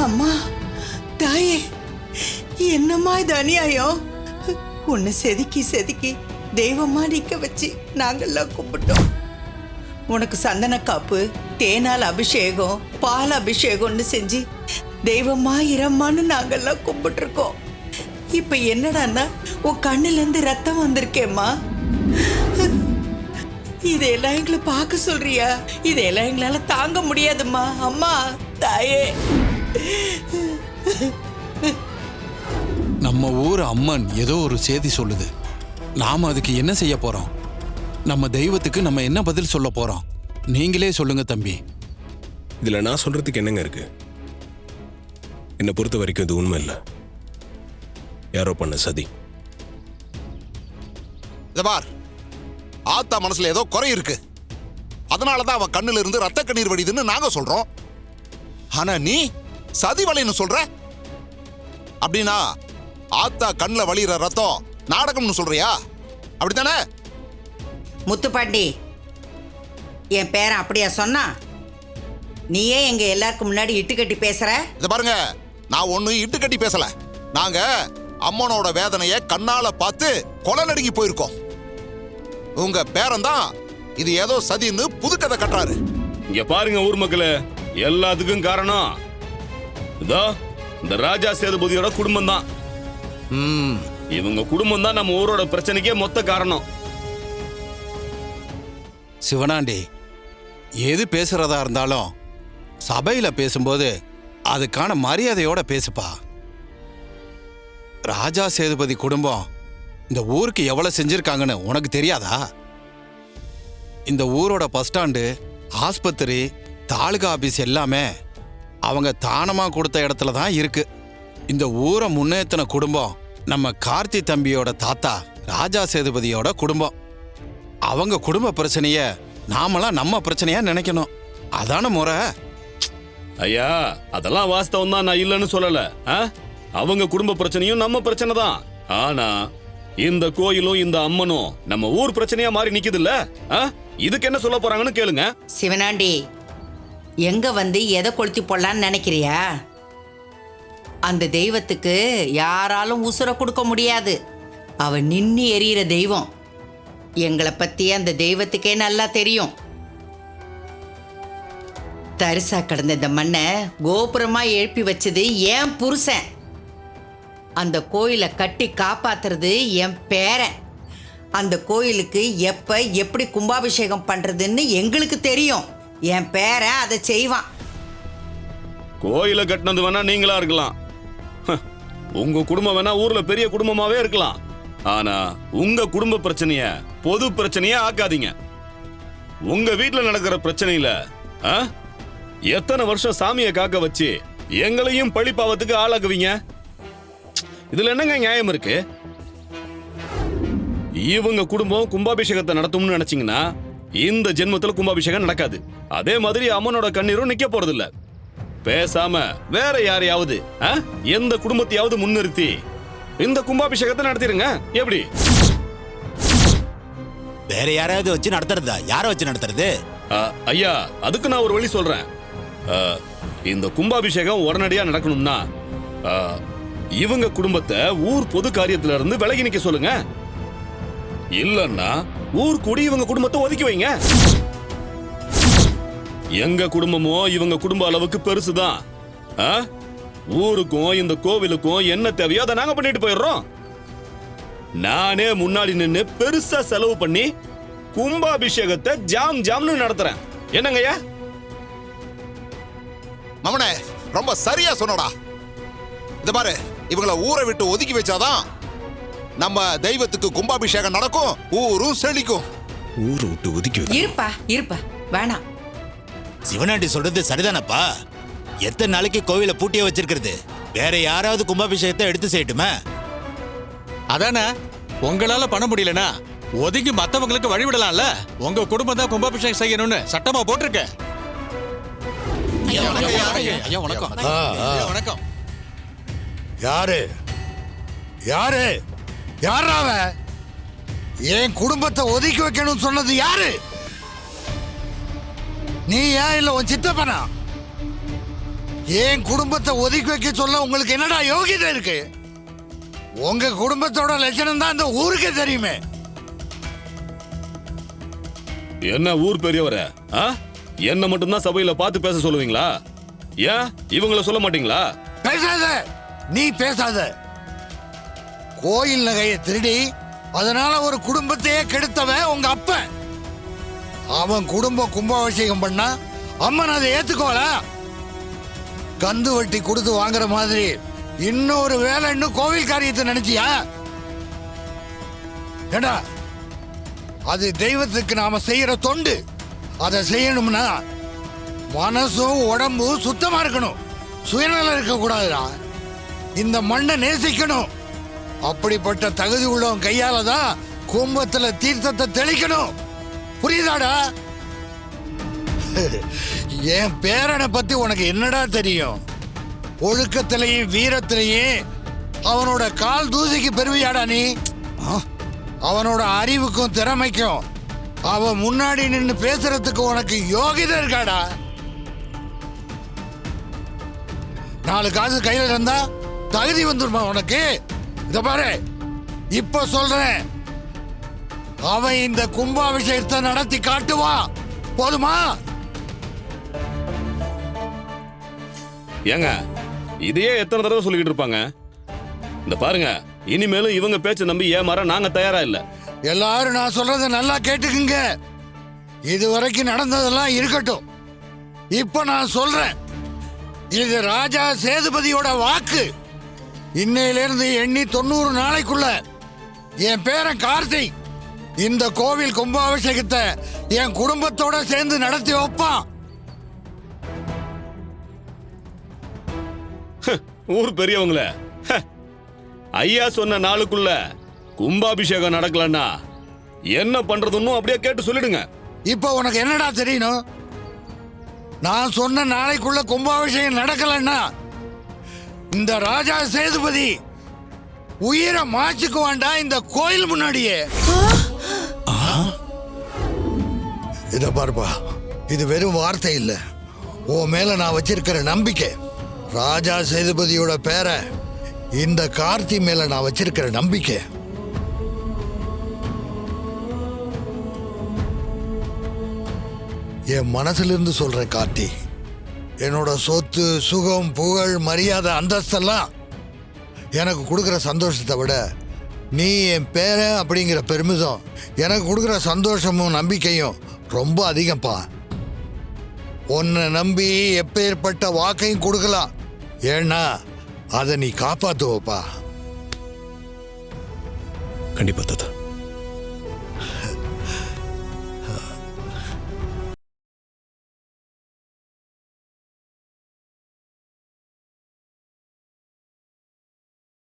அம்மா, தாயே, என்னம்மா இது அநியாயம்? உன்னை செதுக்கி செதுக்கி தெய்வமா நிக்க வச்சு நாங்கெல்லாம் கும்பிட்டோம். உனக்கு சந்தன காப்பு, தேனால் அபிஷேகம், பால் அபிஷேகம்னு செஞ்சு தெய்வமா இரம்மான்னு நாங்கெல்லாம் கும்பிட்டு இருக்கோம். இப்ப என்னடான்னா உன் கண்ணுல இருந்து ரத்தம் வந்திருக்கேம்மா. இதையெல்லாம் எங்களை பார்க்க சொல்றியா? இதையெல்லாம் எங்களால தாங்க முடியாதும்மா. அம்மா, தாயே. நம்ம ஊர் அம்மன் ஏதோ ஒரு செய்தி சொல்லுது. நாம அதுக்கு என்ன செய்ய போறோம்? நம்ம தெய்வத்துக்கு நம்ம என்ன பதில் சொல்ல போறோம்? நீங்களே சொல்லுங்க தம்பி. இதுல நான் சொல்றதுக்கு என்னங்க இருக்கு? என்னை பொறுத்த வரைக்கும் இது உண்மை இல்லை, யாரோ பண்ண சதி. பார், ஆத்தா மனசுல ஏதோ குறை இருக்கு, அதனாலதான் அவன் கண்ணுல இருந்து ரத்த கண்ணீர் வடிதுன்னு நாங்க சொல்றோம். ஆனா நீ சதி வலைன்னு சொல்ற. அப்படின்னா ஆத்தா கண்ணுல வலிகிற ரத்தம் நாடகம்னு சொல்றியா? அப்படித்தானே? முத்துப்பாண்டி, என் பேரன் அப்படியா சொன்னா? நீயே எங்க எல்லாருக்கும் முன்னாடி இட்டு கட்டி பேசுற. இத பாருங்க, நான் ஒண்ணு இட்டு கட்டி பேசல. நாங்க அம்மனோட வேதனைய கண்ணால பார்த்து கொலை நடுங்கி போயிருக்கோம். உங்க பேரன் தான் இது ஏதோ சதின்னு புதுக்கதை கட்டுறாரு. இங்க பாருங்க ஊர் மக்களே, எல்லாத்துக்கும் காரணம் இதோ இந்த ராஜா சேதுபதியோட குடும்பம் தான். இவங்க குடும்பம் தான் நம்ம ஊரோட பிரச்சனைக்கே மொத்த காரணம். சிவனாண்டி, எது பேசுறதா இருந்தாலும் சபையில பேசும்போது அதுக்கான மரியாதையோட பேசுப்பா. ராஜா சேதுபதி குடும்பம் இந்த ஊருக்கு எவ்வளவு செஞ்சிருக்காங்கன்னு உனக்கு தெரியாதா? இந்த ஊரோட பஸ் ஸ்டாண்டு, ஆஸ்பத்திரி, தாலுகா ஆபீஸ் எல்லாமே அவங்க தானமா கொடுத்த இடத்துல தான் இருக்கு. இந்த ஊரை முன்னேற்றின குடும்பம் நம்ம கார்த்தி தம்பியோட தாத்தா ராஜா சேதுபதியோட குடும்பம். அவங்க குடும்ப பிரச்சனைய நாமெல்லாம் நம்ம பிரச்சனையா நினைக்கணும். அதான முறை. ஐயா, அதெல்லாம் வாஸ்தவம் தான், நான் இல்லைன்னு சொல்லல. அவங்க குடும்ப பிரச்சனையும் நம்ம பிரச்சனை தான். ஆனா இந்த கோயிலும் இந்த அம்மனும் நம்ம ஊர் பிரச்சனையா மாறி நிக்குது இல்ல? இதுக்கு என்ன சொல்ல போறாங்கன்னு கேளுங்க. சிவனாண்டி, எங்க வந்து எதை கொளுத்தி போடலான்னு நினைக்கிறியா? அந்த தெய்வத்துக்கு யாராலும் உசுர கொடுக்க முடியாது. அவ நின்னு எரியிற தெய்வம். எங்களை பத்தி அந்த தெய்வத்துக்கே நல்லா தெரியும். தரிசா கிடந்த இந்த மண்ணை கோபுரமா எழுப்பி வச்சது என் புருஷன். அந்த கோயிலை கட்டி காப்பாத்துறது என் பேரன். அந்த கோயிலுக்கு எப்ப எப்படி கும்பாபிஷேகம் பண்றதுன்னு எங்களுக்கு தெரியும். என் பேரன் அதை செய்வான். கோயிலை கட்டினது வேணா நீங்களா இருக்கலாம், உங்க குடும்பம் வேணா ஊர்ல பெரிய குடும்பமாவே இருக்கலாம். ஆனா உங்க குடும்ப பிரச்சனைய பொது பிரச்சனைய ஆக்காதீங்க. உங்க வீட்டுல நடக்கிற பிரச்சனையில எத்தனை வருஷம் சாமியை காக்க வச்சு எங்களையும் பழிப்பாவத்துக்கு ஆளாக்குவீங்க. இதுல என்னங்க நியாயம் இருக்கு? இவங்க குடும்பம் கும்பாபிஷேகத்தை நடத்தும்னு நினைச்சீங்கன்னா இந்த ஜென்மத்துல கும்பாபிஷேகம் நடக்காது. அதே மாதிரி அம்மனோட கண்ணீரும் நிக்க போறது இல்ல. பேசாம வேற யாரையாவது எந்த குடும்பத்தையாவது முன்னிறுத்தி இந்த கும்பாபிஷேகத்தை நடத்திருங்க. எப்படி? வேற யாராவது வச்சு நடத்துறதா? யார வச்சு நடத்துறது? ஐயா, அதுக்கு நான் ஒரு வழி சொல்றேன். இந்த கும்பாபிஷேகம் உடனடியா நடக்கணும்னா இவங்க குடும்பத்தை ஊர் பொது காரியத்துல இருந்து விலகி நிக்க சொல்லுங்க. இல்லன்னா ஊர் கூடி இவங்க குடும்பத்தை ஒதுக்கி வைங்க. எங்க குடும்பமோ இவங்க குடும்ப அளவுக்கு பெருசுதான். ஊருக்கும் இந்த கோவிலுக்கும் என்ன தேவையோ அதை நாங்க பண்ணிட்டு போயிடுறோம். நானே முன்னாடி நின்று பெருசா செலவு பண்ணி கும்பாபிஷேகத்தை ஜாம் ஜாம்னு நடத்துறேன். என்னங்கய்யா? மமனே, ரொம்ப சரியா சொன்னடா. இந்த பாரு, இவங்களை ஊரை விட்டு ஒதுக்கி வச்சாதான் நம்ம தெய்வத்துக்கு கும்பாபிஷேகம் நடக்கும், ஊரும் செழிக்கும். ஊரை விட்டு ஒதுக்கி இருப்பா இருப்பா, வேணாம். சிவனாண்டி சொல்றது சரிதானப்பா? எத்தனை நாளைக்கு கோவில பூட்டிய வச்சிருக்கிறது? வேற யாராவது கும்பாபிஷேகத்தை எடுத்து செய்யட்டுமே. அதானே, உங்களால பண்ண முடியலனா ஒதுங்கி மத்தவங்களுக்கு வழிவிடலாம்ல. உங்க குடும்பம் தான் கும்பாபிஷேகம் செய்யணும்னு சட்டமா போட்டிருக்க. வணக்கம். யாரு யாரு யாராவ என் குடும்பத்தை ஒதுக்கி வைக்கணும்னு சொன்னது யாரு? நீ ஏன் இல்ல உன் சித்தப்பனா? என் குடும்பத்தை ஒதுக்கி வைக்க சொல்ல உங்களுக்கு என்னடா யோகிதை இருக்கு? உங்க குடும்பத்தோட லட்சணம் தான் இந்த ஊருக்கே தெரியுமே. என்ன ஊர் பெரியவரே, என்ன மட்டும்தான் சபையில பார்த்து பேச சொல்லுவீங்களா? ஏன் இவங்கள சொல்ல மாட்டீங்களா? பேசாத, நீ பேசாத. கோயில் நகையை திருடி அதனால ஒரு குடும்பத்தையே கெடுத்தவன் உங்க அப்பன். அவன் குடும்ப கும்பாபிஷேகம் பண்ணா அம்மன் அதை ஏத்துக்கோல. கந்து வட்டி கொடுத்து வாங்குற மாதிரி இன்னொரு வேலைன்னு கோவில் காரியத்தை நினைச்சியா? ஏடா, அது தெய்வத்துக்கு நாம செய்யற தொண்டு. அதை செய்யணும்னா மனசும் உடம்பும் சுத்தமா இருக்கணும், சுயநலம் இருக்க கூடாதுடா. இந்த மண்ணை நேசிக்கணும். அப்படிப்பட்ட தகுதி உள்ளவன் கையால தான் கும்பத்துல தீர்த்தத்தை தெளிக்கணும். புரியுதாடா? என் பேரனை பத்தி உனக்கு என்னடா தெரியும்? ஒழுக்கத்திலையும் வீரத்திலையும் அவனோட கால் தூசிக்கு பெருவியாடா நீ? அவனோட அறிவுக்கும் திறமைக்கும் அவன் முன்னாடி நின்று பேசுறதுக்கு உனக்கு யோகிதை இருக்காடா? 4 காசு கையில இருந்தா தகுதி வந்துருமா உனக்கு? இத பாரு, இப்ப சொல்றேன், அவன் இந்த கும்பாபிஷேகத்தை நடத்தி காட்டுவான். போதுமா? ஏங்க, இதையே எத்தனை தடவை சொல்லிக்கிட்டு இருப்பாங்க? இந்த பாருங்க, இனிமேலும் இவங்க பேச்ச நம்பி ஏமாற நாங்க தயாரா இல்ல. எல்லாரும் நான் சொல்றத நல்லா கேட்டுக்குங்க. இதுவரைக்கும் நடந்ததெல்லாம் இருக்கட்டும். இப்ப நான் சொல்றேன், இது ராஜா சேதுபதியோட வாக்கு. இன்னையிலிருந்து எண்ணி 90 நாளைக்குள்ள என் பேரன் கார்த்திக் இந்த கோவில் கும்பாபிஷேகத்தை என் குடும்பத்தோட சேர்ந்து நடத்தி வைப்பான். ஊர் பெரியவங்கள, ஐயா சொன்ன நாளுக்குள்ள கும்பாபிஷேகம் நடக்கலன்னா என்ன பண்றதுன்னு அப்படியே கேட்டு சொல்லிடுங்க. இப்ப உனக்கு என்னடா தெரியணும்? நான் சொன்ன நாளைக்குள்ள கும்பாபிஷேகம் நடக்கலன்னா இந்த ராஜா சேதுபதி உயிரை மாச்சுக்குவான்டா இந்த கோயில் முன்னாடியே. இத பாருப்பா, இது வெறும் வார்த்தை இல்ல, உன் மேல நான் வச்சிருக்கிற நம்பிக்கை. ராஜா சேதுபதியோட பேரை இந்த கார்த்தி மேல நான் வச்சிருக்கிற நம்பிக்கை. என் மனசுல இருந்து சொல்றேன் கார்த்தி, என்னோட சொத்து சுகம் புகழ் மரியாதை அந்தஸ்தெல்லாம் எனக்கு கொடுக்குற சந்தோஷத்தை விட நீ என் பேரன் அப்படிங்கிற பெருமிதம் எனக்கு கொடுக்குற சந்தோஷமும் நம்பிக்கையும் ரொம்ப அதிகம்ப்பா. உன்னை நம்பி எப்பேற்பட்ட வாக்கையும் கொடுக்கலாம், ஏன்னா அதை நீ காப்பாத்துவப்பா. கண்டிப்பா தாத்தா.